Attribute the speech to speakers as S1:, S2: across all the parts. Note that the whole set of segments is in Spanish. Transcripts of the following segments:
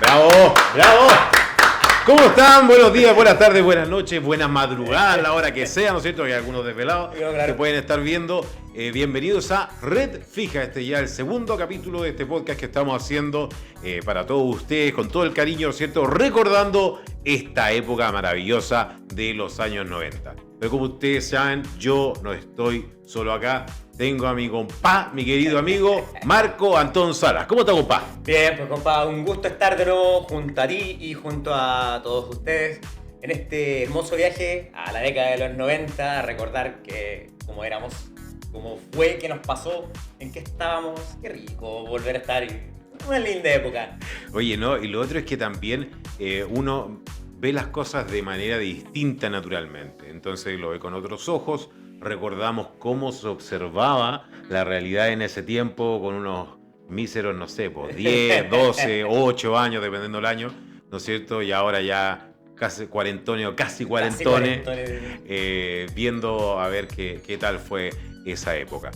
S1: ¡Bravo! ¡Bravo! ¿Cómo están? Buenos días, buenas tardes, buenas noches, buenas madrugadas, a la hora que sea, ¿no es cierto? Hay algunos desvelados que pueden estar viendo. Bienvenidos a Red Fija, ya el segundo capítulo de este podcast que estamos haciendo para todos ustedes, con todo el cariño, ¿no es cierto? Recordando esta época maravillosa de los años 90. Pero como ustedes saben, yo no estoy solo acá. Tengo a mi compa, mi querido amigo Marco Antón Salas. ¿Cómo está, compa?
S2: Bien, pues compa, un gusto estar de nuevo junto a ti y junto a todos ustedes en este hermoso viaje a la década de los 90, a recordar cómo éramos, cómo fue, qué nos pasó, en qué estábamos. Qué rico volver a estar en una linda época.
S1: Oye, ¿no? Y lo otro es que también uno ve las cosas de manera distinta naturalmente. Entonces lo ve con otros ojos. Recordamos cómo se observaba la realidad en ese tiempo con unos míseros, no sé, pues 10, 12, 8 años, dependiendo del año, ¿no es cierto? Y ahora ya casi cuarentones, viendo a ver qué tal fue esa época.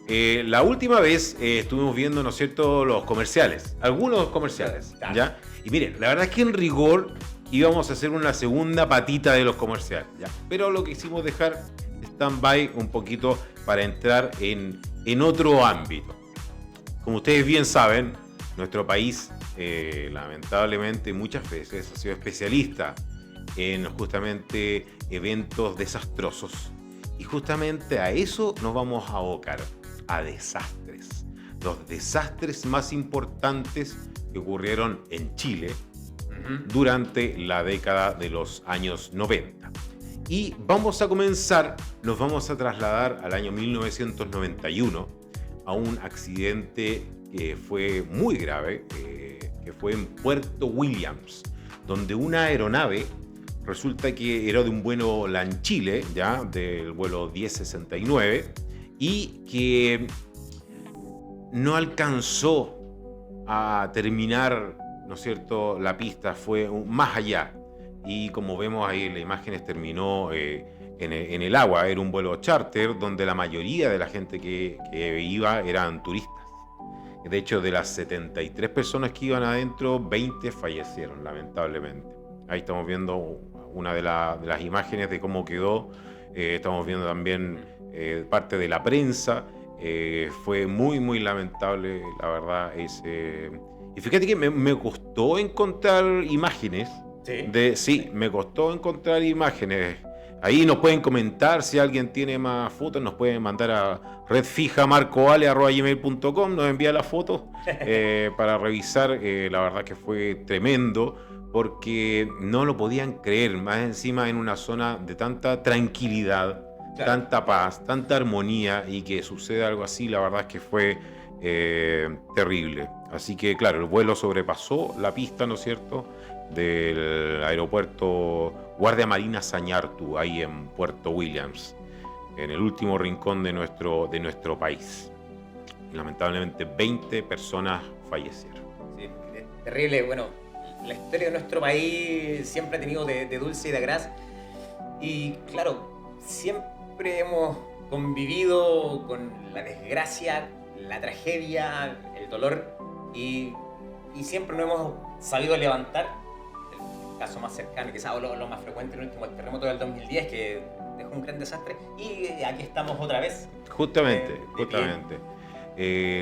S1: La última vez estuvimos viendo, ¿no es cierto?, los comerciales, algunos comerciales, ¿ya? Y miren, la verdad es que en rigor íbamos a hacer una segunda patita de los comerciales, ¿ya? Pero lo que hicimos dejar stand-by un poquito para entrar en otro ámbito. Como ustedes bien saben, nuestro país lamentablemente muchas veces ha sido especialista en justamente eventos desastrosos. Y justamente a eso nos vamos a abocar, a desastres. Los desastres más importantes que ocurrieron en Chile durante la década de los años 90. Y vamos a comenzar, nos vamos a trasladar al año 1991 a un accidente que fue muy grave, que fue en Puerto Williams, donde una aeronave resulta que era de un vuelo LAN-Chile, ya, del vuelo 1069, y que no alcanzó a terminar, ¿no es cierto?, la pista, fue más allá. Y como vemos ahí en las imágenes, terminó en el agua. Era un vuelo charter donde la mayoría de la gente que iba eran turistas. De hecho, de las 73 personas que iban adentro, 20 fallecieron, lamentablemente. Ahí estamos viendo una de las imágenes de cómo quedó. Estamos viendo también parte de la prensa. Fue muy, muy lamentable, la verdad. Y fíjate que me costó encontrar imágenes.
S2: ¿Sí?
S1: Me costó encontrar imágenes. Ahí nos pueden comentar si alguien tiene más fotos, nos pueden mandar a redfijamarcoale@gmail.com, nos envía las fotos para revisar. La verdad que fue tremendo porque no lo podían creer, más encima en una zona de tanta tranquilidad,
S2: Claro.
S1: tanta paz, tanta armonía, y que suceda algo así, la verdad es que fue terrible. Así que claro, el vuelo sobrepasó la pista, ¿no es cierto?, del aeropuerto Guardia Marina Sañartu, ahí en Puerto Williams, en el último rincón de nuestro país. Y lamentablemente 20 personas fallecieron.
S2: Sí, es terrible. Bueno, la historia de nuestro país siempre ha tenido de dulce y de gras. Y claro, siempre hemos convivido con la desgracia, la tragedia, el dolor, y siempre nos hemos sabido levantar. El caso más cercano, quizás lo más frecuente, el último, el terremoto del 2010, que dejó un gran desastre, y aquí estamos otra vez.
S1: Justamente.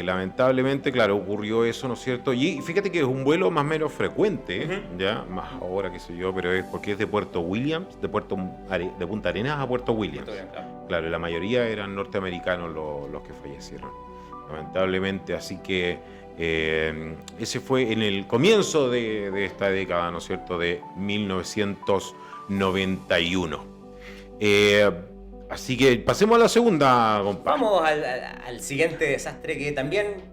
S1: Lamentablemente, claro, ocurrió eso, ¿no es cierto? Y fíjate que es un vuelo más o menos frecuente, ya, más ahora, qué sé yo, pero es porque es de Puerto Williams, de Punta Arenas a Puerto Williams. Claro, la mayoría eran norteamericanos los que fallecieron, lamentablemente. Así que ese fue en el comienzo de esta década, ¿no es cierto?, de 1991. Así que pasemos a la segunda, compadre.
S2: Vamos al siguiente desastre que también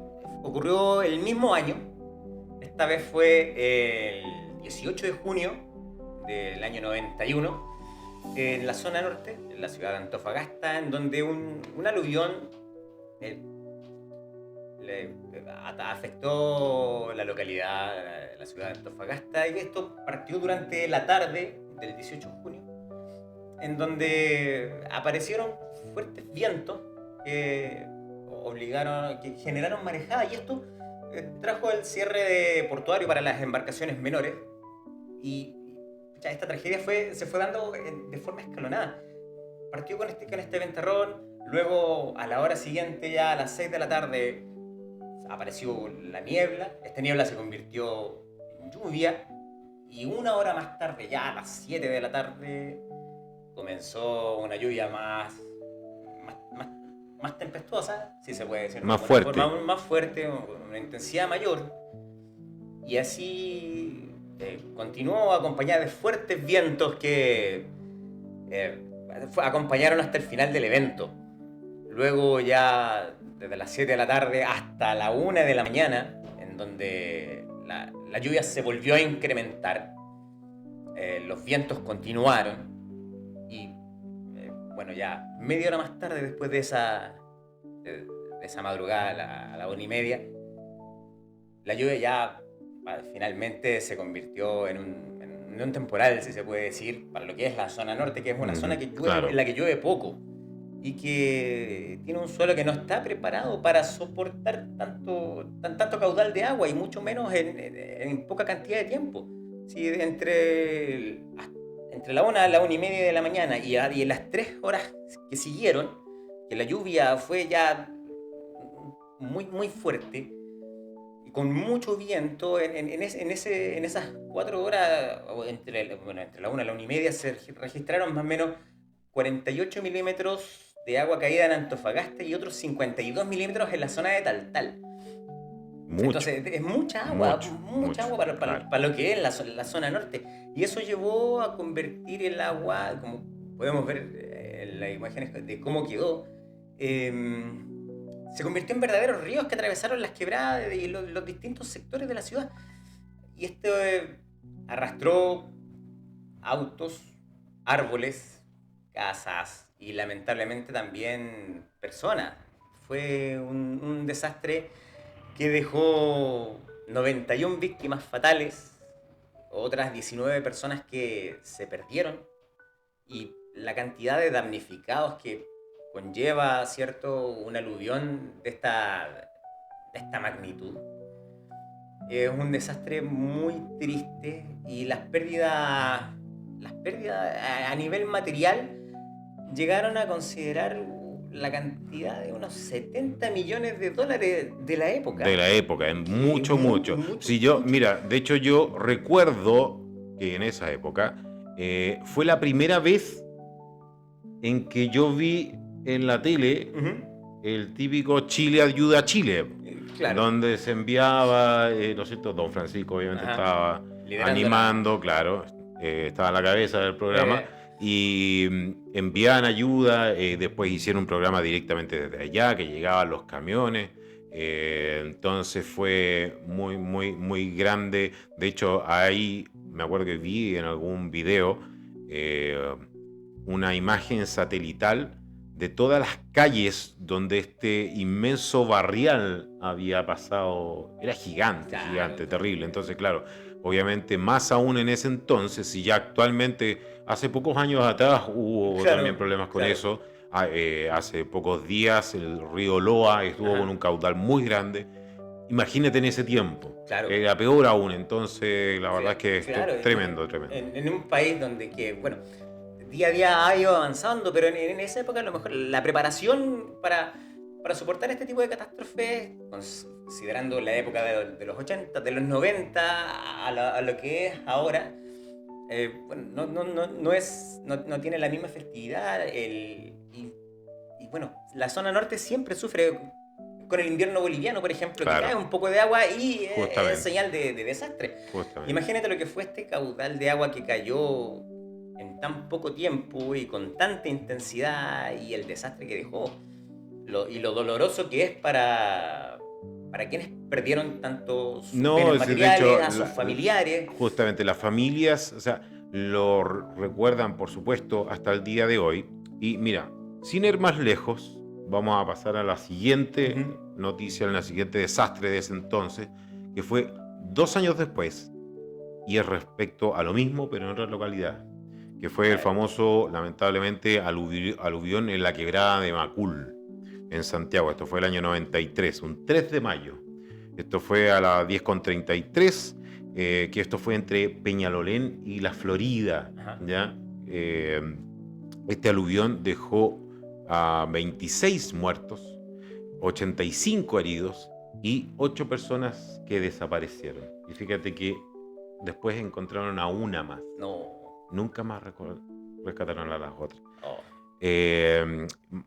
S2: ocurrió el mismo año. Esta vez fue el 18 de junio del año 91, en la zona norte, en la ciudad de Antofagasta, en donde un aluvión afectó la localidad, la ciudad de Antofagasta, y esto partió durante la tarde del 18 de junio, en donde aparecieron fuertes vientos que generaron marejada, y esto trajo el cierre portuario para las embarcaciones menores y ya esta tragedia se fue dando de forma escalonada. Partió con este ventarrón, luego a la hora siguiente, ya a las 6 de la tarde, apareció la niebla. Esta niebla se convirtió en lluvia y una hora más tarde, ya a las 7 de la tarde, comenzó una lluvia más tempestuosa, si se puede decir.
S1: Más fuerte.
S2: Más fuerte, una intensidad mayor. Y así continuó acompañada de fuertes vientos que acompañaron hasta el final del evento. Luego ya desde las 7 de la tarde hasta la 1 de la mañana, en donde la lluvia se volvió a incrementar, los vientos continuaron y bueno, ya media hora más tarde, después de esa madrugada, a la 1:30, la lluvia ya finalmente se convirtió en un temporal, si se puede decir, para lo que es la zona norte, que es una zona que llueve,
S1: claro,
S2: en la que llueve poco y que tiene un suelo que no está preparado para soportar tanto caudal de agua y mucho menos en poca cantidad de tiempo. Sí, entre la 1 a la 1:30 de la mañana y en las 3 horas que siguieron, que la lluvia fue ya muy, muy fuerte y con mucho viento, en esas 4 horas, entre la 1 y la 1:30, se registraron más o menos 48 milímetros de agua caída en Antofagasta y otros 52 milímetros en la zona de Taltal.
S1: mucho.
S2: Entonces es mucha agua,
S1: Mucho,
S2: agua para
S1: claro.
S2: lo que es la zona norte. Y eso llevó a convertir el agua, como podemos ver en las imágenes de cómo quedó, se convirtió en verdaderos ríos que atravesaron las quebradas y los distintos sectores de la ciudad. Y esto arrastró autos, árboles, casas y lamentablemente también personas. Fue un desastre que dejó 91 víctimas fatales, otras 19 personas que se perdieron y la cantidad de damnificados que conlleva, ¿cierto?, un aluvión de esta magnitud. Es un desastre muy triste y las pérdidas a nivel material llegaron a considerar la cantidad de unos 70 millones de dólares de la época.
S1: De la época, mucho. Si yo, mira, de hecho yo recuerdo que en esa época fue la primera vez en que yo vi en la tele el típico Chile ayuda a Chile,
S2: Claro.
S1: donde se enviaba, ¿no es cierto? Don Francisco obviamente estaba animando, claro, estaba a la cabeza del programa. Y enviaban ayuda, después hicieron un programa directamente desde allá, que llegaban los camiones, entonces fue muy, muy, muy grande. De hecho, ahí me acuerdo que vi en algún video una imagen satelital de todas las calles donde este inmenso barrial había pasado. Era gigante, terrible. Entonces, claro, obviamente más aún en ese entonces, y ya actualmente, hace pocos años atrás hubo también problemas con eso. Hace pocos días el río Loa estuvo con un caudal muy grande. Imagínate en ese tiempo. Era peor aún. Entonces, la verdad es que es tremendo.
S2: En un país donde día a día ha ido avanzando, pero en esa época a lo mejor la preparación para soportar este tipo de catástrofes, considerando la época de los 80, de los 90 a lo que es ahora, no tiene la misma efectividad. Y bueno, la zona norte siempre sufre con el invierno boliviano, por ejemplo, que cae un poco de agua y es señal de desastre. Imagínate lo que fue este caudal de agua que cayó en tan poco tiempo y con tanta intensidad, y el desastre que dejó y lo doloroso que es para quienes perdieron tantos bienes materiales, a sus familiares.
S1: Justamente las familias, o sea, lo recuerdan, por supuesto, hasta el día de hoy. Y mira, sin ir más lejos, vamos a pasar a la siguiente noticia, al siguiente desastre de ese entonces, que fue 2 años después, y es respecto a lo mismo, pero en otra localidad, que fue el famoso, lamentablemente, aluvión en la quebrada de Macul, en Santiago. Esto fue el año 93, un 3 de mayo. Esto fue a las 10:33, que esto fue entre Peñalolén y La Florida,
S2: Ajá.
S1: ¿ya? Este aluvión dejó a 26 muertos, 85 heridos y 8 personas que desaparecieron. Y fíjate que después encontraron a una más.
S2: No.
S1: Nunca más rescataron a las otras.
S2: Oh.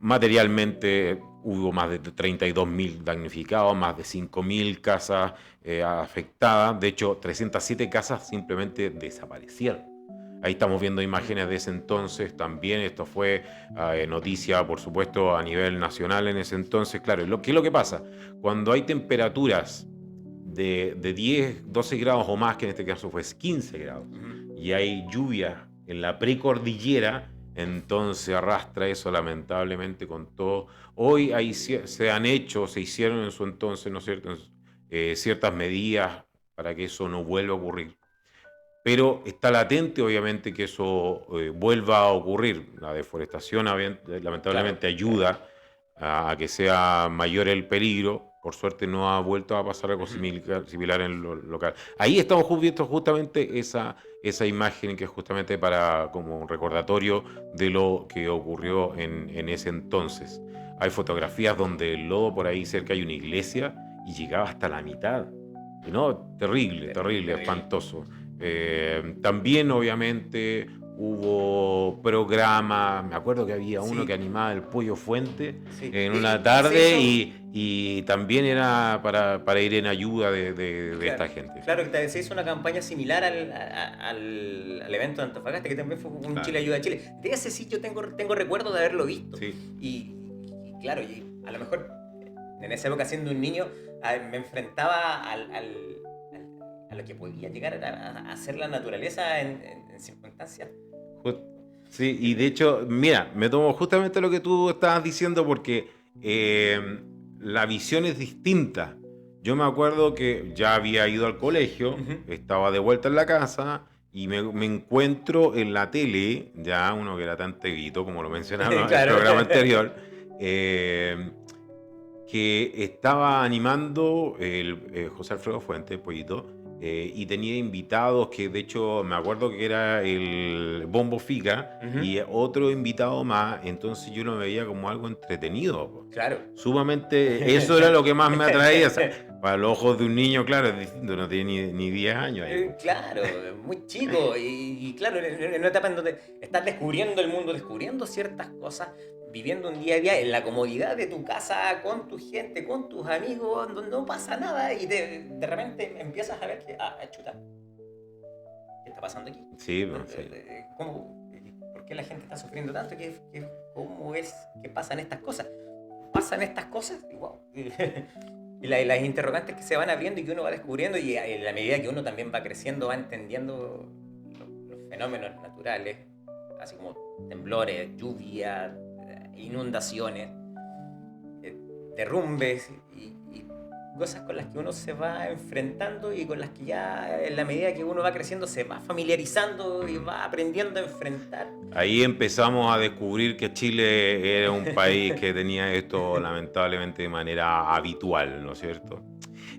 S1: Materialmente hubo más de 32.000 damnificados, más de 5.000 casas afectadas. De hecho, 307 casas simplemente desaparecieron. Ahí estamos viendo imágenes de ese entonces también. Esto fue noticia, por supuesto, a nivel nacional en ese entonces. Claro, ¿qué es lo que pasa? Cuando hay temperaturas de 10, 12 grados o más, que en este caso fue 15 grados, y hay lluvia en la precordillera, entonces arrastra eso lamentablemente con todo. Hoy se hicieron en su entonces, ¿no es cierto?, ciertas medidas para que eso no vuelva a ocurrir. Pero está latente, obviamente, que eso vuelva a ocurrir. La deforestación, lamentablemente, ayuda a que sea mayor el peligro. Por suerte no ha vuelto a pasar algo similar en lo local. Ahí estamos viendo justamente esa imagen que es justamente como un recordatorio de lo que ocurrió en ese entonces. Hay fotografías donde el lodo por ahí cerca hay una iglesia y llegaba hasta la mitad. ¿No? Terrible, espantoso. También obviamente hubo programas, me acuerdo que había uno que animaba el Pollo Fuente en una tarde y también era para ir en ayuda de esta gente.
S2: Claro, que se hizo una campaña similar al evento de Antofagasta, que también fue un Chile Ayuda a Chile. De ese sí yo tengo recuerdo de haberlo visto.
S1: Sí.
S2: Y claro, y a lo mejor en esa época siendo un niño me enfrentaba a lo que podía llegar a hacer la naturaleza en circunstancias.
S1: Sí, y de hecho, mira, me tomo justamente lo que tú estabas diciendo porque la visión es distinta. Yo me acuerdo que ya había ido al colegio, estaba de vuelta en la casa y me encuentro en la tele, ya uno que era tan teguito, como lo mencionaron en el programa anterior, que estaba animando el José Alfredo Fuentes, Pollito, y tenía invitados que de hecho me acuerdo que era el Bombo Fica y otro invitado más, entonces yo lo veía como algo entretenido.
S2: Claro.
S1: Sumamente, eso era lo que más me atraía. O sea, para los ojos de un niño, claro, es distinto, no tiene ni 10 años ahí.
S2: Claro, muy chico y claro, en una etapa en donde estás descubriendo el mundo, descubriendo ciertas cosas, viviendo un día a día en la comodidad de tu casa, con tu gente, con tus amigos, donde no pasa nada y de repente empiezas a ver que, chuta, ¿qué está pasando aquí?
S1: Sí, sí.
S2: ¿Por qué la gente está sufriendo tanto? ¿Cómo es que pasan estas cosas? Pasan estas cosas y wow. Y las interrogantes que se van abriendo y que uno va descubriendo y a la medida que uno también va creciendo, va entendiendo los fenómenos naturales, así como temblores, lluvia, inundaciones, derrumbes y cosas con las que uno se va enfrentando y con las que ya en la medida que uno va creciendo se va familiarizando y va aprendiendo a enfrentar.
S1: Ahí empezamos a descubrir que Chile era un país que tenía esto lamentablemente de manera habitual, ¿no es cierto?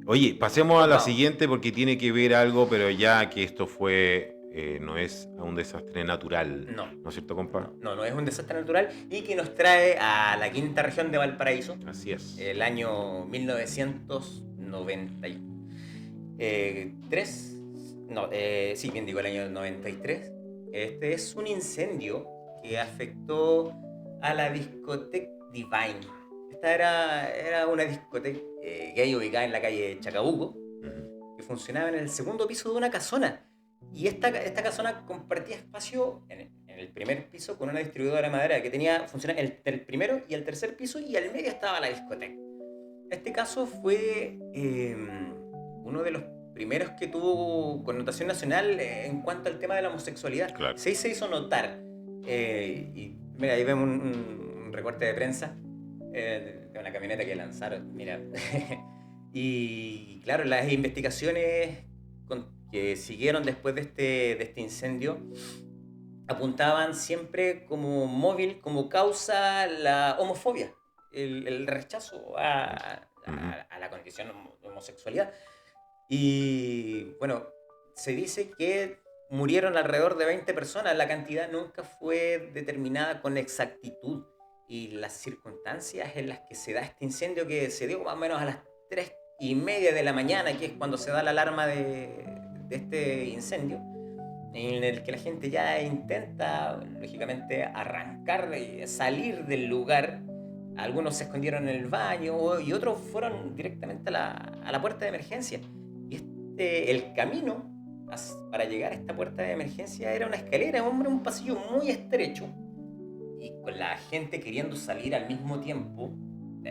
S1: Oye, pasemos a la siguiente porque tiene que ver algo, pero ya que esto fue, no es un desastre natural, ¿no es cierto, compa?
S2: No es un desastre natural y que nos trae a la quinta región de Valparaíso.
S1: Así es.
S2: El año 1993. Sí, bien digo, el año 93. Este es un incendio que afectó a la discoteca Divine. Esta era una discoteca gay ubicada en la calle Chacabuco, que funcionaba en el segundo piso de una casona. Y esta casona compartía espacio en el primer piso con una distribuidora de madera que funcionaba el primero y el tercer piso y al medio estaba la discoteca. Este caso fue uno de los primeros que tuvo connotación nacional en cuanto al tema de la homosexualidad.
S1: Claro.
S2: Se hizo notar. Y mira, ahí vemos un recorte de prensa de una camioneta que lanzaron. Mira. Y claro, las investigaciones que siguieron después de este incendio apuntaban siempre como móvil, como causa, la homofobia, el rechazo a a la condición de homosexualidad. Y bueno, se dice que murieron alrededor de 20 personas, la cantidad nunca fue determinada con exactitud. Y las circunstancias en las que se da este incendio, que se dio más o menos a las 3:30 de la mañana, que es cuando se da la alarma de este incendio, en el que la gente ya intenta, lógicamente, arrancar, salir del lugar. Algunos se escondieron en el baño y otros fueron directamente a la puerta de emergencia. Y el camino para llegar a esta puerta de emergencia era una escalera, hombre, un pasillo muy estrecho. Y con la gente queriendo salir al mismo tiempo,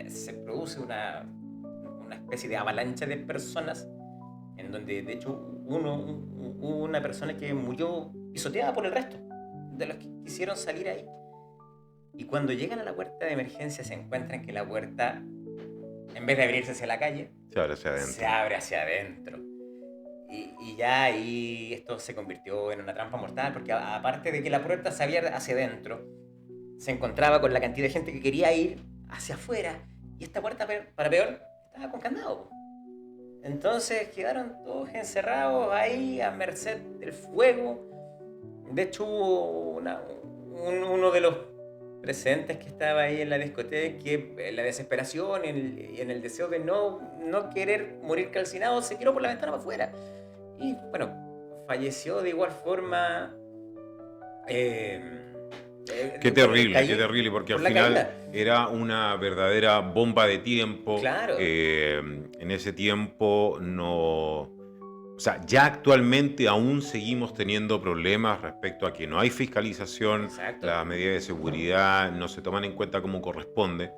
S2: se produce una especie de avalancha de personas, en donde de hecho hubo una persona que murió pisoteada por el resto de los que quisieron salir ahí. Y cuando llegan a la puerta de emergencia se encuentran que la puerta, en vez de abrirse hacia la calle, se abre hacia adentro. Y ya ahí esto se convirtió en una trampa mortal, porque aparte de que la puerta se abría hacia adentro, se encontraba con la cantidad de gente que quería ir hacia afuera, y esta puerta, para peor, estaba con candado. Entonces quedaron todos encerrados ahí a merced del fuego. De hecho hubo uno de los presentes que estaba ahí en la discoteca, que en la desesperación y en el deseo de no querer morir calcinado, se tiró por la ventana para afuera. Y bueno, falleció de igual forma.
S1: Qué terrible, porque al final era una verdadera bomba de tiempo.
S2: Claro.
S1: En ese tiempo no... O sea, ya actualmente aún seguimos teniendo problemas respecto a que no hay fiscalización,
S2: Exacto.
S1: Las medidas de seguridad no se toman en cuenta como corresponde.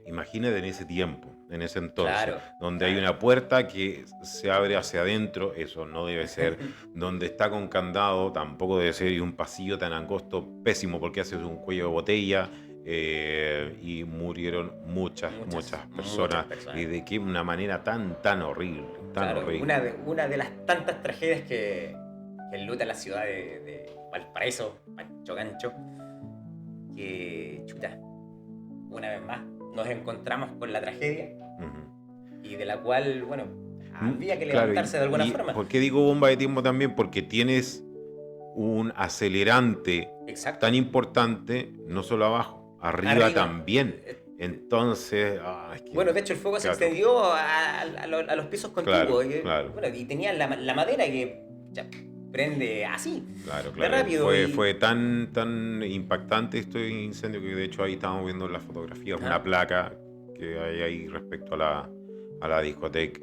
S1: Imagínate en ese tiempo, en ese entonces,
S2: claro,
S1: donde hay una puerta que se abre hacia adentro, eso no debe ser, donde está con candado, tampoco debe ser, y un pasillo tan angosto, pésimo, porque hace un cuello de botella, y murieron muchas personas, y de qué una manera tan horrible, horrible.
S2: Una de las tantas tragedias que enluta la ciudad de Valparaíso, Pancho Gancho, que chuta, una vez más nos encontramos con la tragedia, y de la cual, bueno, había que levantarse de alguna forma.
S1: ¿Por qué digo bomba de tiempo también? Porque tienes un acelerante tan importante, no solo abajo, arriba también. Entonces,
S2: bueno, de hecho el fuego se extendió a los pisos contiguos.
S1: Claro.
S2: Bueno, y tenía la madera que ya prende así.
S1: Claro.
S2: De rápido.
S1: Fue tan impactante este incendio que de hecho ahí estábamos viendo en las fotografías una placa que hay ahí respecto a la discoteca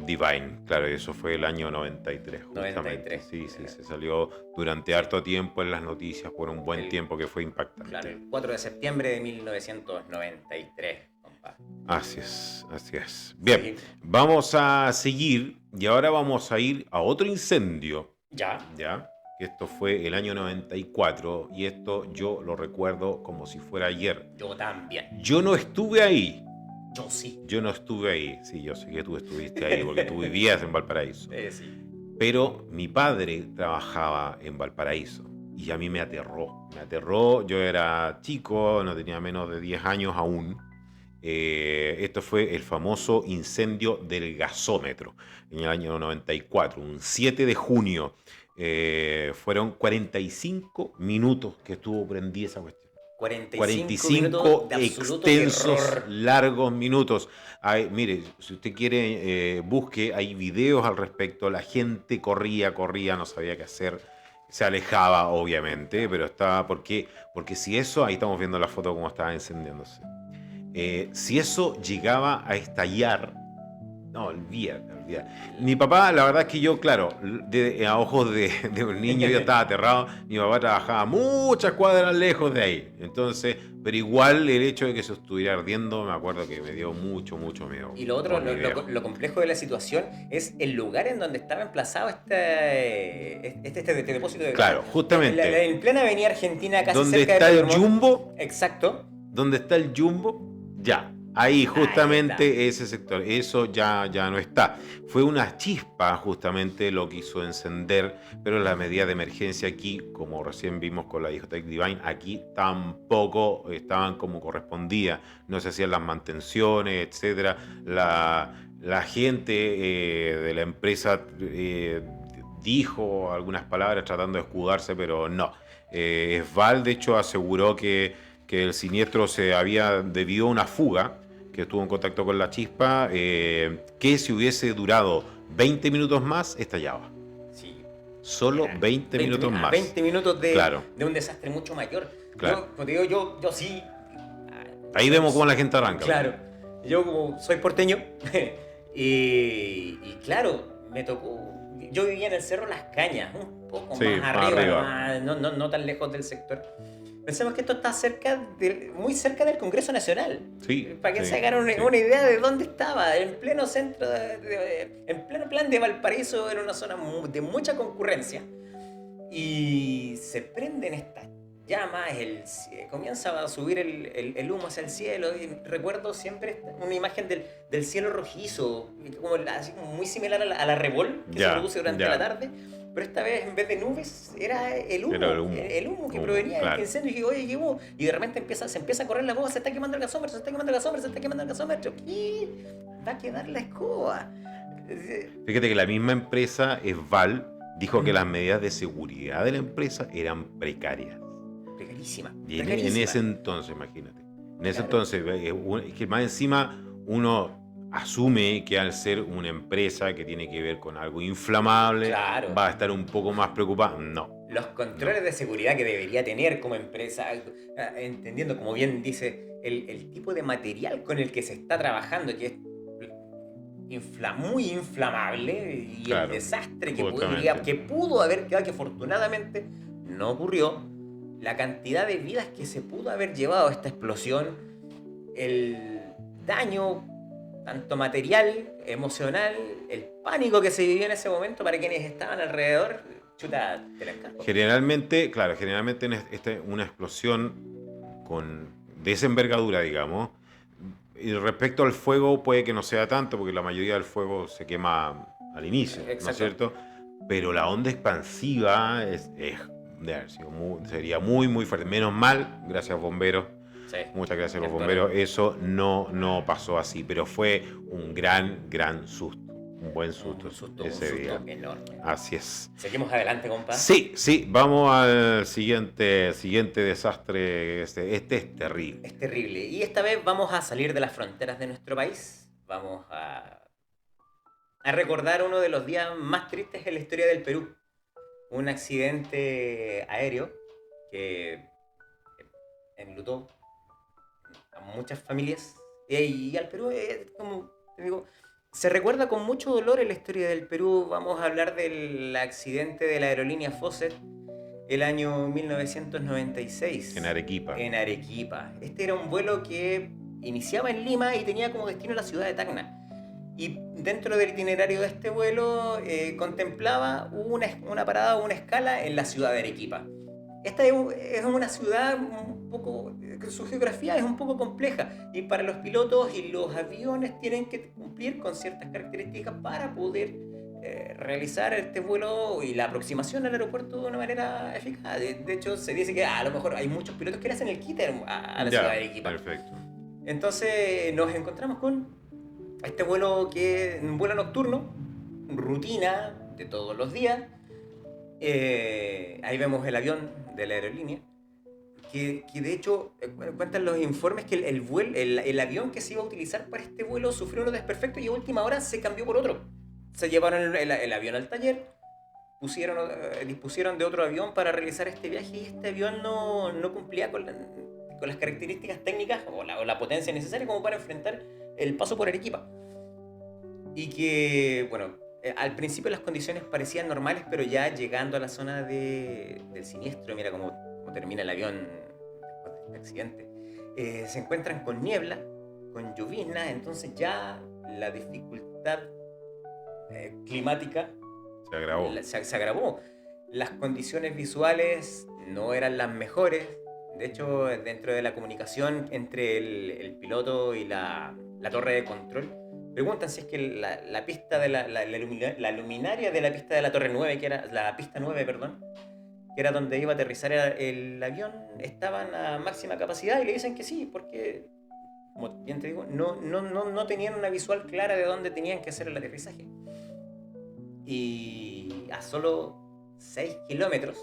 S1: Divine. Claro, eso fue el año 93. Justamente.
S2: 93.
S1: Sí, se salió durante harto tiempo en las noticias, por un buen tiempo, que fue impactante.
S2: Claro, el 4 de septiembre de 1993, compa.
S1: Así es. Bien, vamos a seguir y ahora vamos a ir a otro incendio.
S2: Ya.
S1: Esto fue el año 94 y esto yo lo recuerdo como si fuera ayer.
S2: Yo también.
S1: Yo no estuve ahí.
S2: Yo sí.
S1: Yo no estuve ahí. Sí, yo sé que tú estuviste ahí porque tú vivías en Valparaíso.
S2: Sí.
S1: Pero mi padre trabajaba en Valparaíso y a mí me aterró. Yo era chico, no tenía menos de 10 años aún. Esto fue el famoso incendio del gasómetro en el año 94, un 7 de junio. Fueron 45 minutos que estuvo prendida esa cuestión. 45 extensos, terror. Largos minutos. Mire, si usted quiere, busque, hay videos al respecto. La gente corría, no sabía qué hacer. Se alejaba, obviamente, pero estaba... Porque si eso, ahí estamos viendo la foto como estaba incendiándose. Si eso llegaba a estallar, no, olvídate. Mi papá, la verdad es que yo, claro, a ojos de un niño yo estaba aterrado. Mi papá trabajaba muchas cuadras lejos de ahí. Entonces, pero igual el hecho de que se estuviera ardiendo, me acuerdo que me dio mucho miedo.
S2: Y lo otro, lo complejo de la situación es el lugar en donde estaba emplazado este depósito de gas.
S1: Claro, justamente.
S2: En plena avenida Argentina, casi
S1: donde
S2: cerca
S1: está
S2: de
S1: el Jumbo.
S2: Exacto.
S1: Donde está el Jumbo, ya. Ahí,
S2: Ahí está.
S1: justamente ese sector, eso ya no está. Fue una chispa justamente lo que hizo encender, pero la medida de emergencia aquí, como recién vimos con la Discoteca Divine, aquí tampoco estaban como correspondía, no se hacían las mantenciones, etcétera. La gente de la empresa dijo algunas palabras tratando de escudarse, pero no. Esval, de hecho, aseguró que el siniestro se había debido a una fuga, que estuvo en contacto con la chispa, que si hubiese durado 20 minutos más, estallaba.
S2: Sí.
S1: Solo
S2: Era
S1: 20 minutos más.
S2: 20 minutos
S1: Claro,
S2: de un desastre mucho mayor.
S1: claro.
S2: Yo, como te digo, yo sí.
S1: Ahí vemos cómo la gente arranca.
S2: Claro, yo como soy porteño, y claro, me tocó. Yo vivía en el Cerro Las Cañas, un poco
S1: Sí,
S2: más
S1: más
S2: arriba,
S1: arriba.
S2: no tan lejos del sector. Pensemos que esto está muy cerca del Congreso Nacional.
S1: Sí,
S2: Para que
S1: sí,
S2: se hagan
S1: sí.
S2: una idea de dónde estaba, en pleno centro, en pleno plan de Valparaíso, en una zona de mucha concurrencia. Y se prenden estas llamas, comienza a subir el humo hacia el cielo. Y recuerdo siempre una imagen del cielo rojizo, así como muy similar a la revol que se produce durante la tarde. Pero esta vez, en vez de nubes, era el humo.
S1: Era
S2: El humo que
S1: Humo,
S2: provenía
S1: claro.
S2: del incendio. Y dije, oye, ¿qué hubo? Y de repente se empieza a correr la voz, se está quemando el gasómetro, se está quemando el gasómetro, se está quemando el gasómetro. Y va a quedar la escoba.
S1: Fíjate que la misma empresa, Esval, dijo que las medidas de seguridad de la empresa eran precarias.
S2: Precarísima.
S1: Y en
S2: precarísima.
S1: ese entonces, imagínate. En ese
S2: Claro.
S1: entonces, que más encima uno asume que al ser una empresa que tiene que ver con algo inflamable,
S2: Claro.
S1: va a estar un poco más preocupada. No.
S2: Los controles de seguridad que debería tener como empresa, entendiendo, como bien dice, el tipo de material con el que se está trabajando, que es muy inflamable, y
S1: Claro,
S2: el desastre
S1: justamente.
S2: que pudo haber quedado, que afortunadamente no ocurrió, la cantidad de vidas que se pudo haber llevado a esta explosión, el daño tanto material, emocional, el pánico que se vivió en ese momento para quienes estaban alrededor, chuta, te la encargo.
S1: Generalmente en una explosión de esa envergadura, digamos, y respecto al fuego puede que no sea tanto, porque la mayoría del fuego se quema al inicio, ¿no es
S2: Exacto.
S1: cierto? Pero la onda expansiva sería muy, muy fuerte. Menos mal, gracias bomberos,
S2: Sí.
S1: muchas gracias a los
S2: Cierto,
S1: bomberos, eso no pasó así, pero fue un gran susto, un buen susto, ese día.
S2: Enorme.
S1: Así es.
S2: Seguimos adelante, compa.
S1: Sí, vamos al siguiente desastre. Este es terrible.
S2: Es terrible. Y esta vez vamos a salir de las fronteras de nuestro país. Vamos a recordar uno de los días más tristes en la historia del Perú. Un accidente aéreo que enlutó a muchas familias. Y al Perú, como te digo, se recuerda con mucho dolor en la historia del Perú. Vamos a hablar del accidente de la aerolínea Fawcett el año 1996.
S1: En Arequipa.
S2: En Arequipa. Este era un vuelo que iniciaba en Lima y tenía como destino la ciudad de Tacna. Y dentro del itinerario de este vuelo contemplaba una parada o una escala en la ciudad de Arequipa. Esta es una ciudad un poco, su geografía es un poco compleja, y para los pilotos y los aviones tienen que cumplir con ciertas características para poder realizar este vuelo y la aproximación al aeropuerto de una manera eficaz. De hecho, se dice que a lo mejor hay muchos pilotos que le hacen el quite a la ciudad de Arequipa.
S1: Perfecto.
S2: Entonces nos encontramos con este vuelo que es un vuelo nocturno, rutina de todos los días. Ahí vemos el avión de la aerolínea, que de hecho cuentan los informes que el avión que se iba a utilizar para este vuelo sufrió unos desperfectos y a última hora se cambió por otro. Se llevaron el avión al taller, dispusieron de otro avión para realizar este viaje, y este avión no cumplía con las características técnicas o la potencia necesaria como para enfrentar el paso por Arequipa. Y que, bueno, al principio las condiciones parecían normales, pero ya llegando a la zona del siniestro, mira cómo termina el avión después de este accidente, se encuentran con niebla, con llovizna, entonces ya la dificultad climática
S1: Se agravó.
S2: se agravó. Las condiciones visuales no eran las mejores, De hecho, dentro de la comunicación entre el piloto y la torre de control, preguntan si es que la pista de la luminaria de la pista de la torre 9, que era la pista 9, perdón, que era donde iba a aterrizar el avión, estaban a máxima capacidad y le dicen que sí, porque, como bien te digo, no tenían una visual clara de dónde tenían que hacer el aterrizaje. Y a solo 6 kilómetros,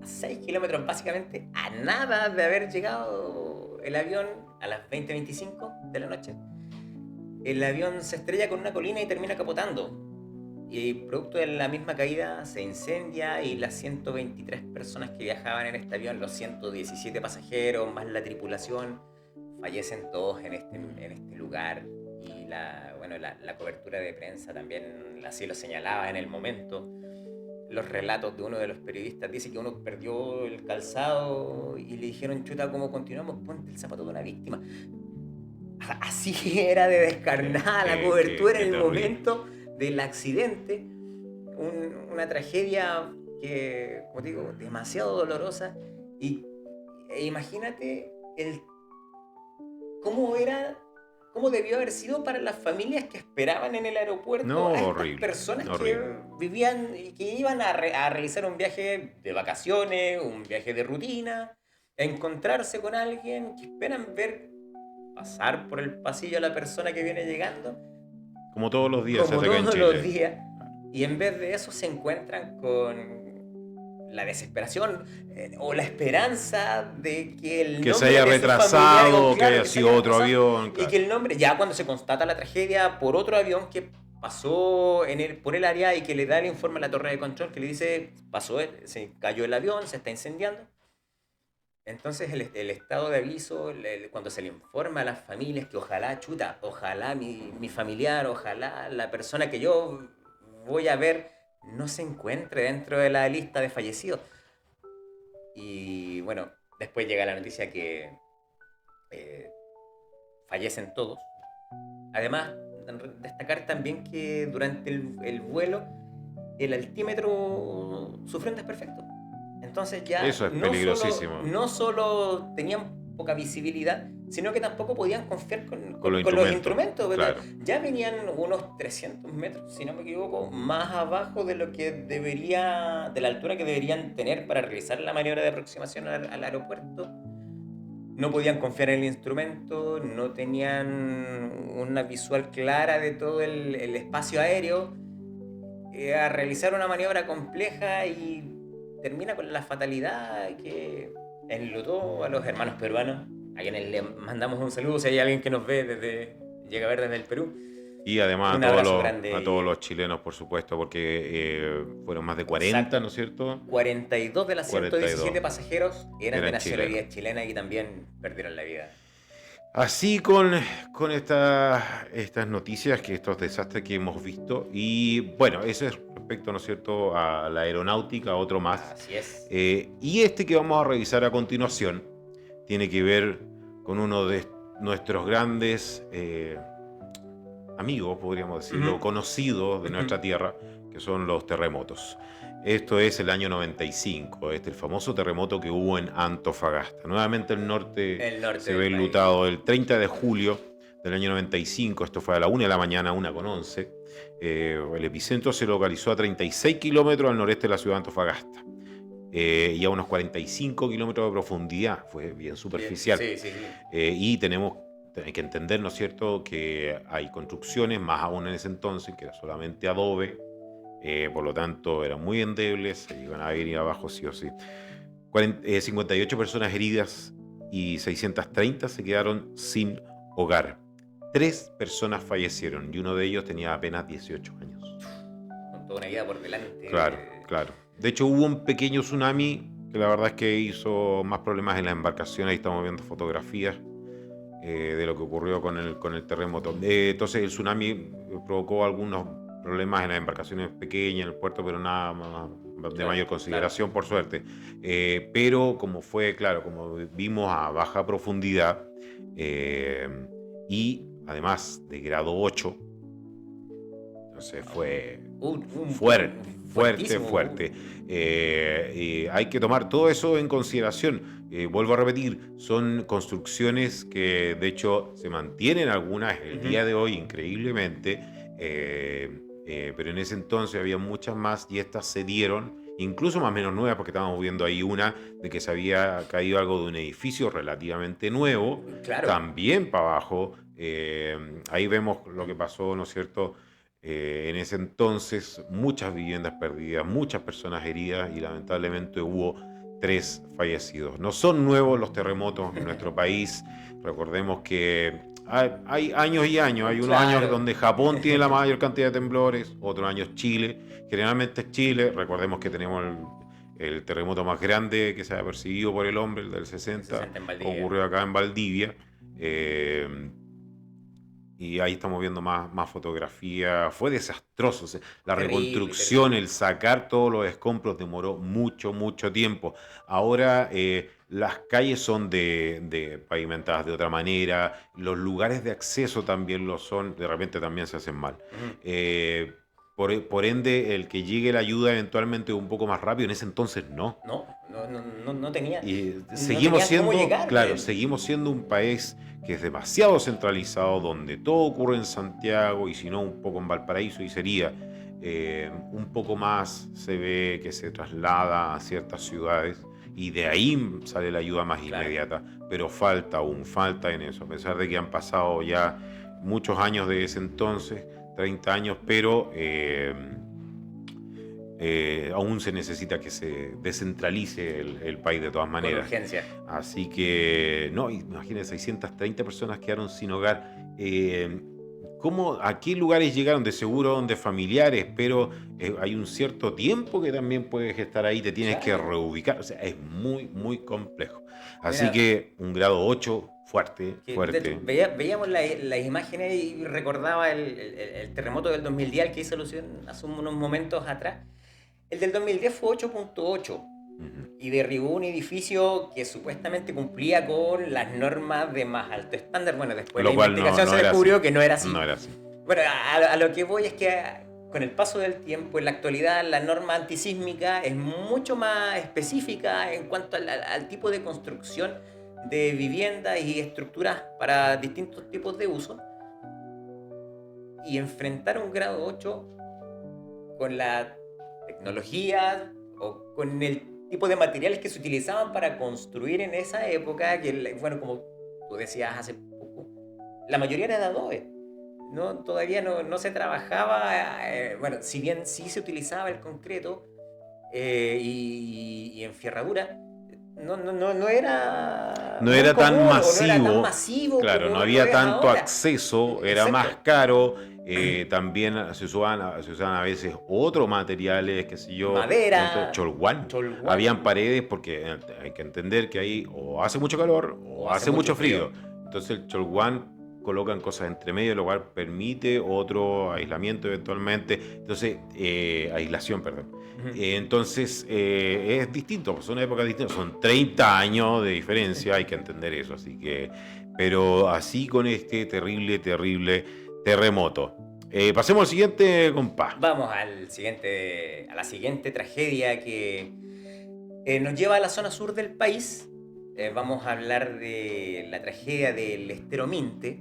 S2: a 6 kilómetros básicamente, a nada de haber llegado el avión a las 20:25 de la noche, el avión se estrella con una colina y termina capotando. Y producto de la misma caída se incendia y las 123 personas que viajaban en este avión, los 117 pasajeros más la tripulación, fallecen todos en este lugar. Y la cobertura de prensa también así lo señalaba en el momento. Los relatos de uno de los periodistas dice que uno perdió el calzado y le dijeron: chuta, ¿cómo continuamos? Ponte el zapato de una víctima. Así era de descarnada la cobertura en el momento del accidente. Una tragedia que, como te digo, demasiado dolorosa. E imagínate cómo debió haber sido para las familias que esperaban en el aeropuerto a estas personas que vivían y que iban a realizar un viaje de vacaciones, un viaje de rutina, a encontrarse con alguien que esperan ver pasar por el pasillo a la persona que viene llegando.
S1: Como todos los días.
S2: Como todos los días. Y en vez de eso se encuentran con la desesperación o la esperanza de que el nombre
S1: se haya
S2: de
S1: retrasado,
S2: claro,
S1: que haya sido otro avión.
S2: Claro. Y que el nombre, ya cuando se constata la tragedia por otro avión que pasó por el área y que le da el informe a la torre de control que le dice: se cayó el avión, se está incendiando. Entonces el estado de aviso, cuando se le informa a las familias que ojalá mi familiar, ojalá la persona que yo voy a ver no se encuentre dentro de la lista de fallecidos. Y bueno, después llega la noticia que fallecen todos. Además, destacar también que durante el vuelo el altímetro sufrió un desperfecto. Entonces ya
S1: eso es peligrosísimo.
S2: No solo tenían poca visibilidad, sino que tampoco podían confiar con los instrumentos.
S1: Claro.
S2: Ya venían unos 300 metros, si no me equivoco, más abajo de lo que de la altura que deberían tener para realizar la maniobra de aproximación al aeropuerto. No podían confiar en el instrumento, no tenían una visual clara de todo el espacio aéreo. A realizar una maniobra compleja y termina con la fatalidad que enlutó a los hermanos peruanos, a quienes le mandamos un saludo si hay alguien que nos ve llega a ver desde el Perú.
S1: Y además a todos los chilenos, por supuesto, porque fueron más de 40, exacto, ¿no es cierto?
S2: 42 de las 117 pasajeros eran de nacionalidad chilena y también perdieron la vida.
S1: Así con estas noticias, estos desastres que hemos visto. Y bueno, eso es respecto, ¿no es cierto?, a la aeronáutica, otro más.
S2: Así es.
S1: Y este que vamos a revisar a continuación tiene que ver con uno de nuestros grandes amigos, podríamos decirlo, conocidos de nuestra tierra, que son los terremotos. Esto es el año 95, el famoso terremoto que hubo en Antofagasta. Nuevamente el norte se ve enlutado. El 30 de julio del año 95, esto fue a la 1 de la mañana, 1:11. El epicentro se localizó a 36 kilómetros al noreste de la ciudad de Antofagasta. Y a unos 45 kilómetros de profundidad. Fue bien superficial. Sí. Y hay que entender, ¿no es cierto?, que hay construcciones, más aún en ese entonces, que era solamente adobe. Por lo tanto, eran muy endebles, se iban a venir abajo sí o sí. 58 personas heridas y 630 se quedaron sin hogar. 3 personas fallecieron y uno de ellos tenía apenas 18 años.
S2: Con toda una vida por delante.
S1: Claro. De hecho, hubo un pequeño tsunami que la verdad es que hizo más problemas en la embarcación. Ahí estamos viendo fotografías de lo que ocurrió con el terremoto. Entonces, el tsunami provocó algunos problemas en las embarcaciones pequeñas en el puerto, pero nada más de mayor consideración, por suerte. Pero como vimos a baja profundidad y además de grado 8, entonces fue fuerte,
S2: Fuertísimo.
S1: fuerte. Hay que tomar todo eso en consideración. Vuelvo a repetir, son construcciones que de hecho se mantienen algunas el
S2: Ujú.
S1: día de hoy increíblemente, pero en ese entonces había muchas más y estas se dieron, incluso más o menos nuevas, porque estábamos viendo ahí una de que se había caído algo de un edificio relativamente nuevo,
S2: Claro.
S1: también para abajo. Ahí vemos lo que pasó, ¿no es cierto? En ese entonces, muchas viviendas perdidas, muchas personas heridas y lamentablemente hubo 3 fallecidos. No son nuevos los terremotos en nuestro país. Recordemos que hay años y años. Hay unos años
S2: Claro.
S1: donde Japón tiene la mayor cantidad de temblores, otros años Chile. Generalmente es Chile. Recordemos que tenemos el terremoto más grande que se ha percibido por el hombre, el del 60,
S2: 60 en Valdivia.
S1: ocurrió acá en Valdivia. Y ahí estamos viendo más fotografía. Fue desastroso. O sea, la
S2: Terrible,
S1: reconstrucción,
S2: terrible.
S1: el sacar todos los escombros demoró mucho, mucho tiempo. Ahora las calles son de pavimentadas de otra manera. Los lugares de acceso también lo son. De repente también se hacen mal.
S2: Ujú.
S1: Eh, por ende, el que llegue la ayuda eventualmente un poco más rápido, en ese entonces no.
S2: No tenía,
S1: Y
S2: no
S1: seguimos
S2: tenían cómo
S1: siendo,
S2: llegar.
S1: claro, seguimos siendo un país que es demasiado centralizado, donde todo ocurre en Santiago y si no un poco en Valparaíso y sería un poco más se ve que se traslada a ciertas ciudades y de ahí sale la ayuda más
S2: Claro.
S1: inmediata, pero falta aún, falta en eso, a pesar de que han pasado ya muchos años de ese entonces, 30 años, pero aún se necesita que se descentralice el país de todas
S2: Con
S1: maneras.
S2: urgencia.
S1: Así que, no, imagínense, 630 personas quedaron sin hogar. ¿A qué lugares llegaron? De seguro donde familiares, pero hay un cierto tiempo que también puedes estar ahí, te tienes que
S2: Claro.
S1: reubicar. O sea, es muy, muy complejo. Así
S2: Mira,
S1: que un grado 8 fuerte,
S2: que de hecho,
S1: fuerte.
S2: veíamos las imágenes y recordaba el terremoto del 2010 al que hice alusión hace unos momentos atrás. El del 2010 fue 8.8
S1: Ujú.
S2: y derribó un edificio que supuestamente cumplía con las normas de más alto estándar. Bueno, después de
S1: Lo
S2: la
S1: cual
S2: investigación se
S1: no era
S2: descubrió
S1: así.
S2: que no era así.
S1: No era así.
S2: Bueno, a lo que voy es que con el paso del tiempo, en la actualidad, la norma antisísmica es mucho más específica en cuanto al tipo de construcción de viviendas y estructuras para distintos tipos de uso. Y enfrentar un grado 8 con la tecnología o con el tipo de materiales que se utilizaban para construir en esa época, que, bueno, como tú decías hace poco, la mayoría era de adobe. No, todavía no se trabajaba, bueno, si bien sí se utilizaba el concreto y enferradura, no era
S1: No
S2: muy
S1: era tan
S2: común o no era tan
S1: masivo,
S2: masivo
S1: claro, no
S2: como lo
S1: había
S2: es
S1: tanto
S2: ahora.
S1: acceso, era más
S2: Exacto.
S1: caro, también se usaban a veces otros materiales, qué sé yo,
S2: Madera,
S1: cholguán. Habían
S2: cholguán,
S1: paredes porque hay que entender que ahí o hace mucho calor o
S2: o hace
S1: hace
S2: mucho
S1: mucho
S2: frío.
S1: frío. Entonces el cholguán colocan cosas entre medio, lo cual permite otro aislamiento eventualmente. Entonces, aislación, perdón.
S2: Ujú.
S1: Entonces, es distinto, son épocas distintas, son 30 años de diferencia, hay que entender eso, así que, pero así con este terrible, terrible terremoto. Pasemos al siguiente, compás.
S2: Vamos a la siguiente tragedia que nos lleva a la zona sur del país. Vamos a hablar de la tragedia del Estero Minte.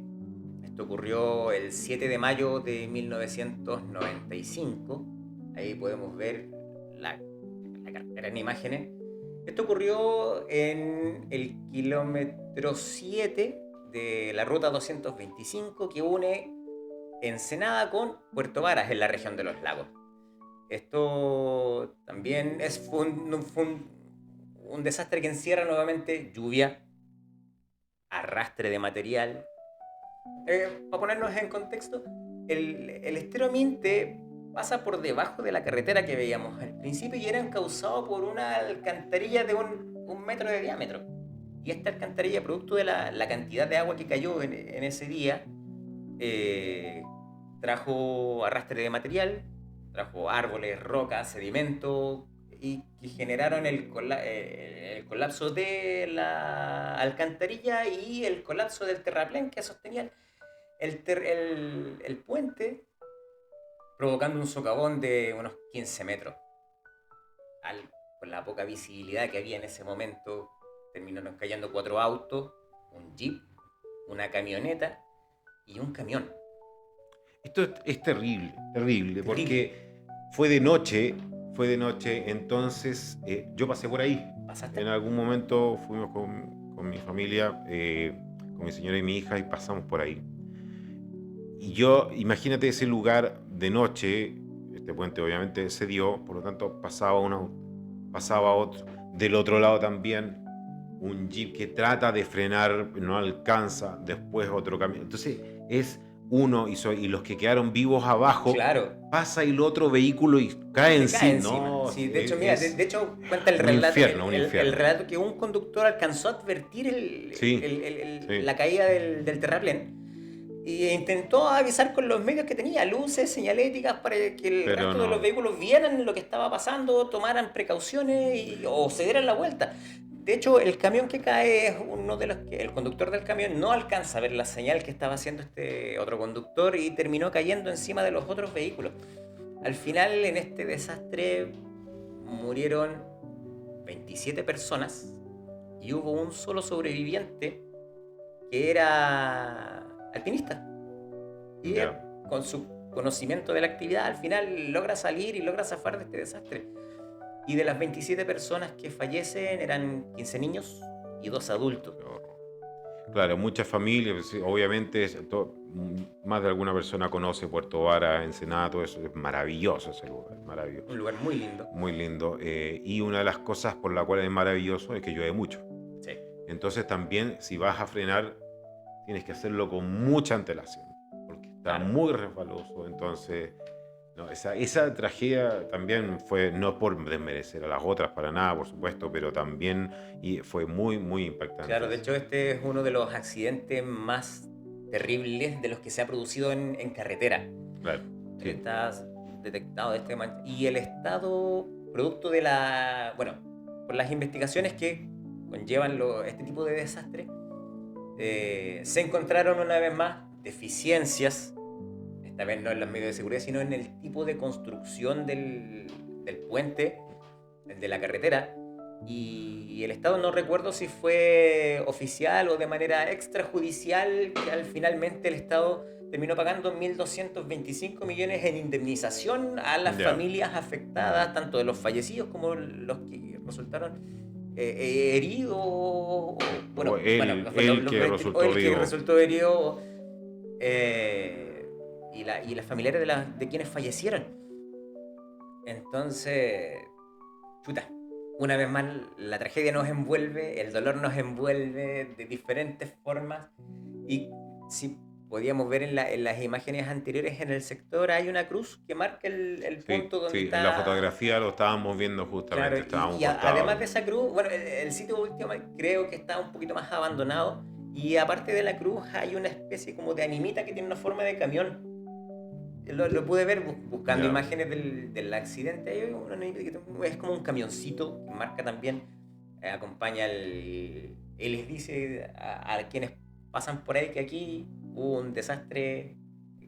S2: Esto ocurrió el 7 de mayo de 1995. Ahí podemos ver la cartera en imágenes. Esto ocurrió en el kilómetro 7 de la ruta 225 que une Ensenada con Puerto Varas en la región de los lagos. Esto también fue un desastre que encierra nuevamente lluvia, arrastre de material. Para ponernos en contexto, el estero Minte pasa por debajo de la carretera que veíamos al principio y era encauzado por una alcantarilla de un metro de diámetro. Y esta alcantarilla, producto de la cantidad de agua que cayó en ese día, eh, trajo arrastre de material, trajo árboles, rocas, sedimento y que generaron el colapso de la alcantarilla y el colapso del terraplén que sostenía el puente, provocando un socavón de unos 15 metros. con la poca visibilidad que había en ese momento, terminaron cayendo 4 autos, un jeep, una camioneta y un camión.
S1: Esto es terrible, terrible,
S2: Terrible.
S1: porque fue de noche, entonces yo pasé por ahí.
S2: ¿Pasaste?
S1: En algún momento fuimos con mi familia, con mi señora y mi hija, y pasamos por ahí. Y yo, imagínate ese lugar de noche, este puente obviamente se dio, por lo tanto pasaba uno, pasaba otro, del otro lado también, un jeep que trata de frenar, no alcanza, después otro camión. Entonces es uno y los que quedaron vivos abajo,
S2: Claro.
S1: pasa el otro vehículo y cae
S2: Se cae encima.
S1: No,
S2: Sí, de hecho, mira,
S1: es
S2: de hecho cuenta el
S1: un
S2: relato,
S1: infierno, un
S2: el
S1: infierno.
S2: relato que un conductor alcanzó a advertir
S1: Sí,
S2: la caída del terraplén y intentó avisar con los medios que tenía, luces, señaléticas, para que el
S1: Pero
S2: resto de
S1: no.
S2: los vehículos vieran lo que estaba pasando, tomaran precauciones o se dieran la vuelta. De hecho, el camión que cae es uno de los que el conductor del camión no alcanza a ver la señal que estaba haciendo este otro conductor y terminó cayendo encima de los otros vehículos. Al final, en este desastre murieron 27 personas y hubo un solo sobreviviente que era alpinista. Y él, con su conocimiento de la actividad, al final logra salir y logra zafar de este desastre. Y de las 27 personas que fallecen eran 15 niños y 2 adultos.
S1: Claro, muchas familias, obviamente más de alguna persona conoce Puerto Vara, Ensenada, todo eso, es maravilloso ese lugar, maravilloso.
S2: Un lugar muy lindo.
S1: Muy lindo. Y una de las cosas por la cual es maravilloso es que llueve mucho.
S2: Sí.
S1: Entonces también si vas a frenar, tienes que hacerlo con mucha antelación, porque está muy resbaloso. Entonces, no, esa tragedia también fue, no por desmerecer a las otras para nada, por supuesto, pero también fue muy, muy impactante.
S2: Claro, de hecho este es uno de los accidentes más terribles de los que se ha producido en carretera.
S1: Claro. Sí.
S2: Está detectado y el Estado, producto de por las investigaciones que conllevan este tipo de desastres, se encontraron una vez más deficiencias, esta vez no en los medios de seguridad, sino en el tipo de construcción del puente, de la carretera. Y el Estado, no recuerdo si fue oficial o de manera extrajudicial, que finalmente el Estado terminó pagando 1.225 millones en indemnización a las familias afectadas, tanto de los fallecidos como los que resultaron heridos. Bueno,
S1: el que
S2: resultó herido. Y las familiares de quienes fallecieron. Entonces, chuta. Una vez más, la tragedia nos envuelve, el dolor nos envuelve de diferentes formas. Y si podíamos ver en las imágenes anteriores, en el sector hay una cruz que marca el punto donde está.
S1: Sí, en la fotografía lo estábamos viendo justamente.
S2: Claro, y además de esa cruz, bueno, el sitio último creo que está un poquito más abandonado. Y aparte de la cruz hay una especie como de animita que tiene una forma de camión. Lo pude ver buscando imágenes del accidente. Hay una animita que es como un camioncito que marca también, acompaña él les dice a quienes pasan por ahí que aquí hubo un desastre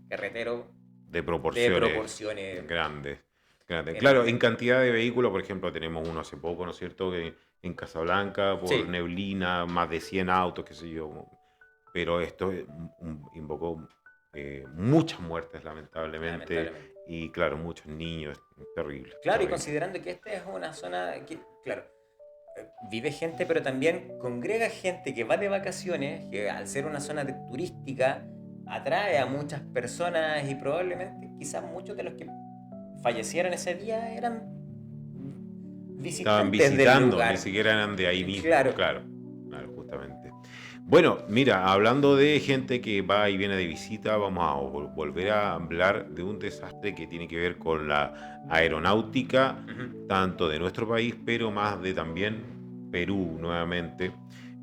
S2: carretero
S1: de proporciones grandes. Claro, en cantidad de vehículos, por ejemplo, tenemos uno hace poco, ¿no es cierto?, que en Casablanca, por neblina, más de 100 autos, qué sé yo. Pero esto invocó muchas muertes, lamentablemente. Y claro, muchos niños, terrible.
S2: Claro, y considerando que esta es una zona que, claro, vive gente, pero también congrega gente que va de vacaciones, que al ser una zona turística atrae a muchas personas y probablemente quizás muchos de los que fallecieron ese día eran visitantes.
S1: Estaban visitando,
S2: del lugar.
S1: Ni siquiera eran de ahí mismo.
S2: Claro,
S1: justamente. Bueno, mira, hablando de gente que va y viene de visita, vamos a volver a hablar de un desastre que tiene que ver con la aeronáutica, tanto de nuestro país, pero más de también Perú nuevamente.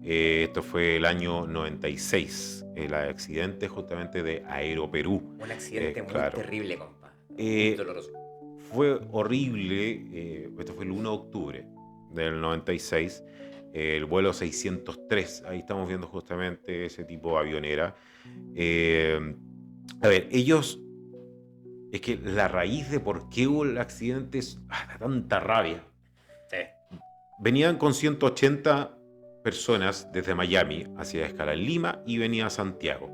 S1: Esto fue el año 96, el accidente justamente de Aeroperú.
S2: Un accidente muy terrible, compa. Muy doloroso.
S1: Fue horrible, esto fue el 1 de octubre del 96. El vuelo 603, ahí estamos viendo justamente ese tipo de avionera. A ver, ellos, es que la raíz de por qué hubo el accidente es tanta rabia. venían con 180 personas desde Miami hacia escala en Lima y venía a Santiago.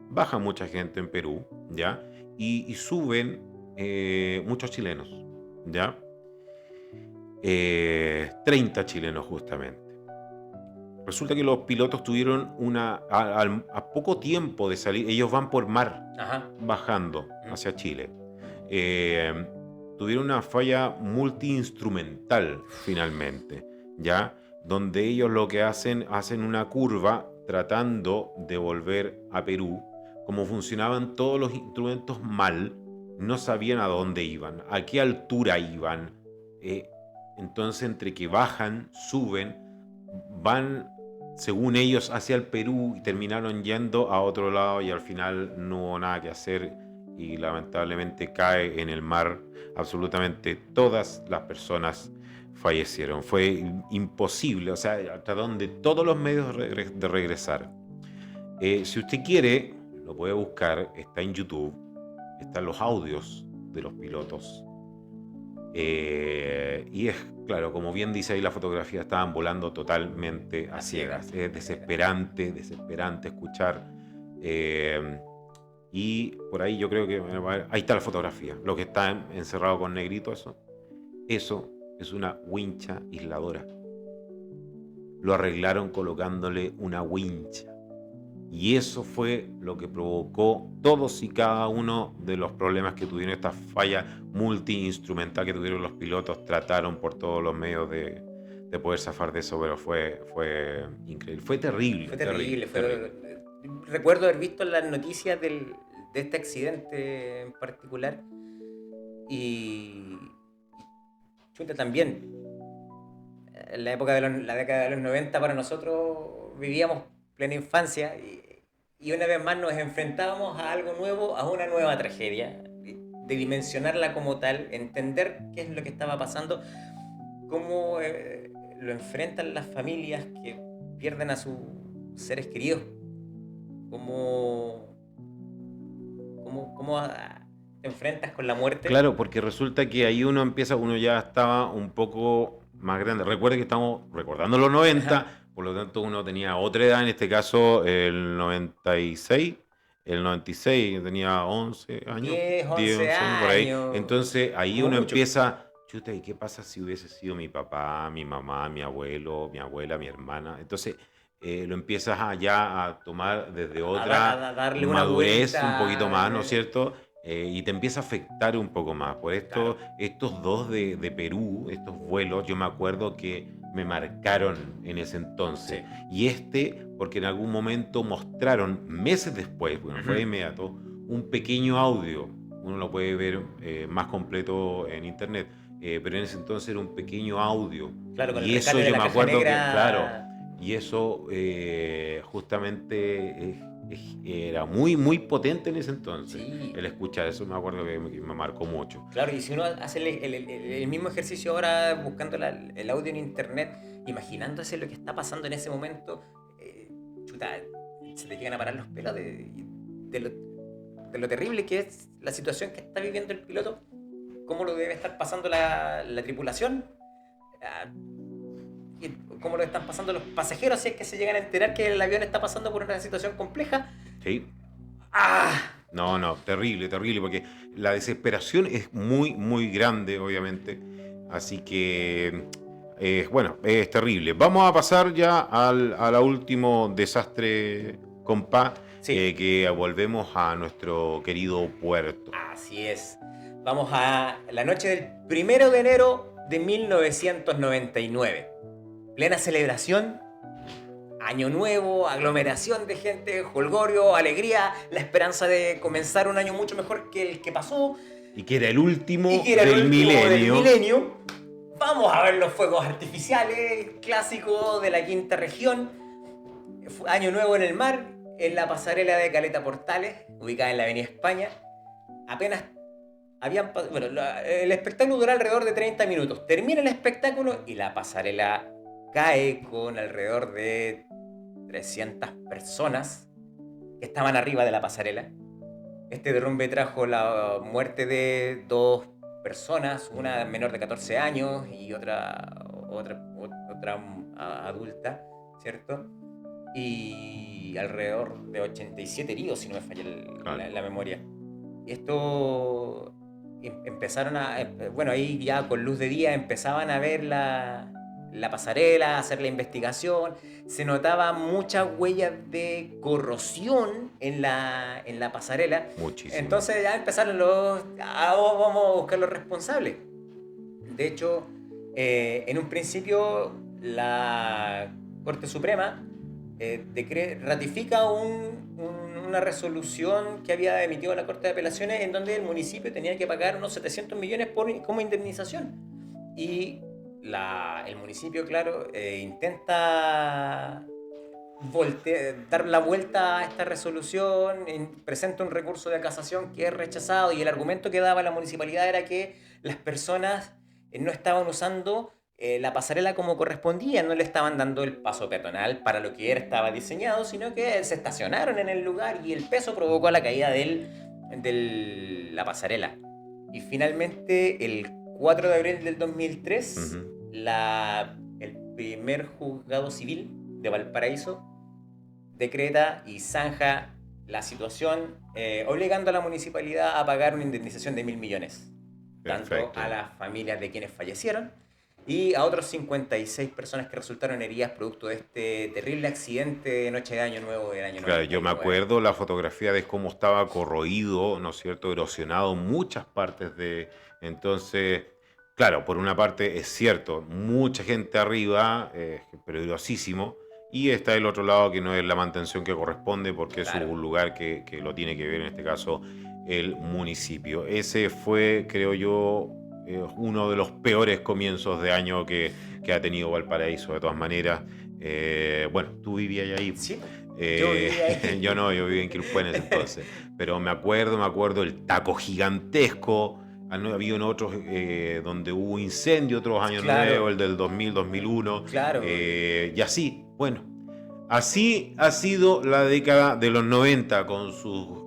S1: Baja mucha gente en Perú, ¿ya? Y suben muchos chilenos, ¿ya? 30 chilenos justamente. Resulta que los pilotos tuvieron a poco tiempo de salir, ellos van por mar,
S2: Ajá.
S1: bajando hacia Chile. Tuvieron una falla multiinstrumental finalmente, ¿ya? Donde ellos lo que hacen una curva tratando de volver a Perú. Como funcionaban todos los instrumentos mal, no sabían a dónde iban, a qué altura iban. Entonces, entre que bajan, suben, van, según ellos, hacia el Perú y terminaron yendo a otro lado y al final no hubo nada que hacer y lamentablemente cae en el mar. Absolutamente todas las personas fallecieron. Fue imposible, o sea, trataron de todos los medios de regresar. Si usted quiere, lo puede buscar, está en YouTube, están los audios de los pilotos. Y es, claro, como bien dice ahí la fotografía, estaban volando totalmente a ciegas. Es desesperante escuchar. Y por ahí yo creo que, ahí está la fotografía, lo que está encerrado con negrito, eso es una wincha aisladora. Lo arreglaron colocándole una wincha. Y eso fue lo que provocó todos y cada uno de los problemas que tuvieron, esta falla multiinstrumental que tuvieron los pilotos. Trataron por todos los medios de poder zafar de eso, pero fue increíble. Fue terrible.
S2: Fue terrible. Recuerdo haber visto las noticias de este accidente en particular. Y chuta, también. En la época la década de los 90 para nosotros vivíamos plena infancia y una vez más nos enfrentábamos a algo nuevo, a una nueva tragedia, de dimensionarla como tal, entender qué es lo que estaba pasando, cómo lo enfrentan las familias que pierden a sus seres queridos, cómo te enfrentas con la muerte.
S1: Claro, porque resulta que ahí uno ya estaba un poco más grande. Recuerde que estamos recordando los 90, ajá. Por lo tanto uno tenía otra edad, en este caso el 96, tenía 11 años.
S2: 10, 11 años.
S1: Por ahí. Entonces ahí uno empieza, chuta, ¿y qué pasa si hubiese sido mi papá, mi mamá, mi abuelo, mi abuela, mi hermana? Entonces lo empiezas ya a tomar desde otra
S2: darle
S1: madurez,
S2: una
S1: un poquito más, ¿no es cierto? Y te empieza a afectar un poco más. Por esto, claro. Estos dos de Perú, estos vuelos, yo me acuerdo que me marcaron en ese entonces. Sí. Y porque en algún momento mostraron, meses después, bueno, fue inmediato, un pequeño audio. Uno lo puede ver más completo en internet. Pero en ese entonces era un pequeño audio.
S2: Claro, con
S1: y
S2: el
S1: eso
S2: yo
S1: me acuerdo
S2: negra...
S1: que, claro, y eso justamente... era muy, muy potente en ese entonces. Sí. El escuchar eso, me acuerdo que me marcó mucho.
S2: Claro, y si uno hace el mismo ejercicio ahora buscando el audio en internet, imaginándose lo que está pasando en ese momento, chuta, se te llegan a parar los pelos de lo terrible que es la situación que está viviendo el piloto, cómo lo debe estar pasando la tripulación, cómo lo están pasando los pasajeros si es que se llegan a enterar que el avión está pasando por una situación compleja.
S1: Sí. No, terrible, porque la desesperación es muy, muy grande, obviamente. Así que, bueno, es terrible. Vamos a pasar ya al último desastre, compa, sí. Que volvemos a nuestro querido puerto.
S2: Así es. Vamos a la noche del 1 de enero de 1999. Plena celebración, año nuevo, aglomeración de gente, jolgorio, alegría, la esperanza de comenzar un año mucho mejor que el que pasó.
S1: Y que era el último del milenio.
S2: Vamos a ver los fuegos artificiales, clásico de la quinta región. Año nuevo en el mar, en la pasarela de Caleta Portales, ubicada en la Avenida España. Apenas el espectáculo dura alrededor de 30 minutos. Termina el espectáculo y la pasarela cae con alrededor de 300 personas que estaban arriba de la pasarela. Este derrumbe trajo la muerte de 2 personas, una menor de 14 años y otro otra adulta, ¿cierto? Y alrededor de 87 heridos, si no me falla la memoria. Esto empezaron bueno, ahí ya con luz de día empezaban a ver la pasarela, a hacer la investigación. Se notaban muchas huellas de corrosión en la pasarela.
S1: Muchísimo.
S2: Entonces ya empezaron vamos a buscar los responsables. De hecho, en un principio la Corte Suprema ratifica una resolución que había emitido la Corte de Apelaciones en donde el municipio tenía que pagar unos 700 millones como indemnización. Y el municipio, claro, intenta dar la vuelta a esta resolución, presenta un recurso de casación que es rechazado, y el argumento que daba la municipalidad era que las personas no estaban usando la pasarela como correspondía, no le estaban dando el paso peatonal para lo que estaba diseñado, sino que se estacionaron en el lugar y el peso provocó la caída de la pasarela. Y finalmente, el 4 de abril del 2003, el primer juzgado civil de Valparaíso decreta y zanja la situación, obligando a la municipalidad a pagar una indemnización de 1.000 millones.
S1: Perfecto.
S2: Tanto a las familias de quienes fallecieron y a otros 56 personas que resultaron heridas producto de este terrible accidente de noche de Año Nuevo del año 99.
S1: Claro, yo me acuerdo la fotografía de cómo estaba corroído, ¿no es cierto?, erosionado muchas partes de... Entonces, claro, por una parte es cierto, mucha gente arriba, peligrosísimo, y está el otro lado que no es la mantención que corresponde porque claro, es un lugar que lo tiene que ver, en este caso, el municipio. Ese fue, creo yo, uno de los peores comienzos de año que ha tenido Valparaíso, de todas maneras. Bueno, tú vivías ahí.
S2: Sí, yo vivía ahí.
S1: Yo vivía en Quilpué entonces. Pero me acuerdo el taco gigantesco. Había otros donde hubo incendio, otros años
S2: claro,
S1: nuevos, el del 2000, 2001.
S2: Claro.
S1: Y así, bueno. Así ha sido la década de los 90 con sus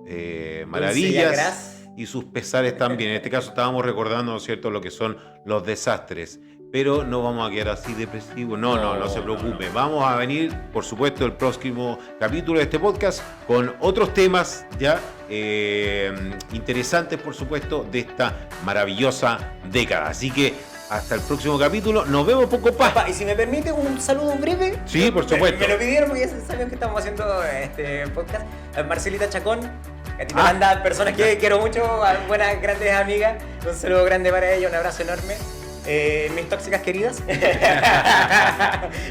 S1: maravillas y sus pesares también. En este caso estábamos recordando, ¿no es cierto?, lo que son los desastres. Pero no vamos a quedar así depresivos. No se preocupe. No. Vamos a venir, por supuesto, el próximo capítulo de este podcast con otros temas ya interesantes, por supuesto, de esta maravillosa década. Así que hasta el próximo capítulo. Nos vemos poco más.
S2: Y si me permite un saludo breve.
S1: Sí, por supuesto.
S2: Me lo pidieron porque ya saben que estamos haciendo este podcast. Marcelita Chacón, que a ti te manda personas que quiero mucho, buenas, grandes amigas. Un saludo grande para ella, un abrazo enorme. Mis tóxicas queridas.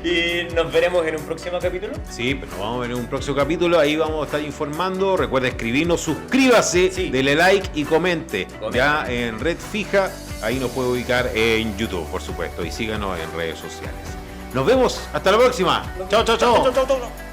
S2: Y nos veremos en un próximo capítulo.
S1: Sí, pero nos vamos a ver en un próximo capítulo. Ahí vamos a estar informando. Recuerda escribirnos, suscríbase, sí, dele like y comente. Ya en Red Fija, ahí nos puede ubicar en YouTube, por supuesto. Y síganos en redes sociales. Nos vemos. Hasta la próxima. Chao.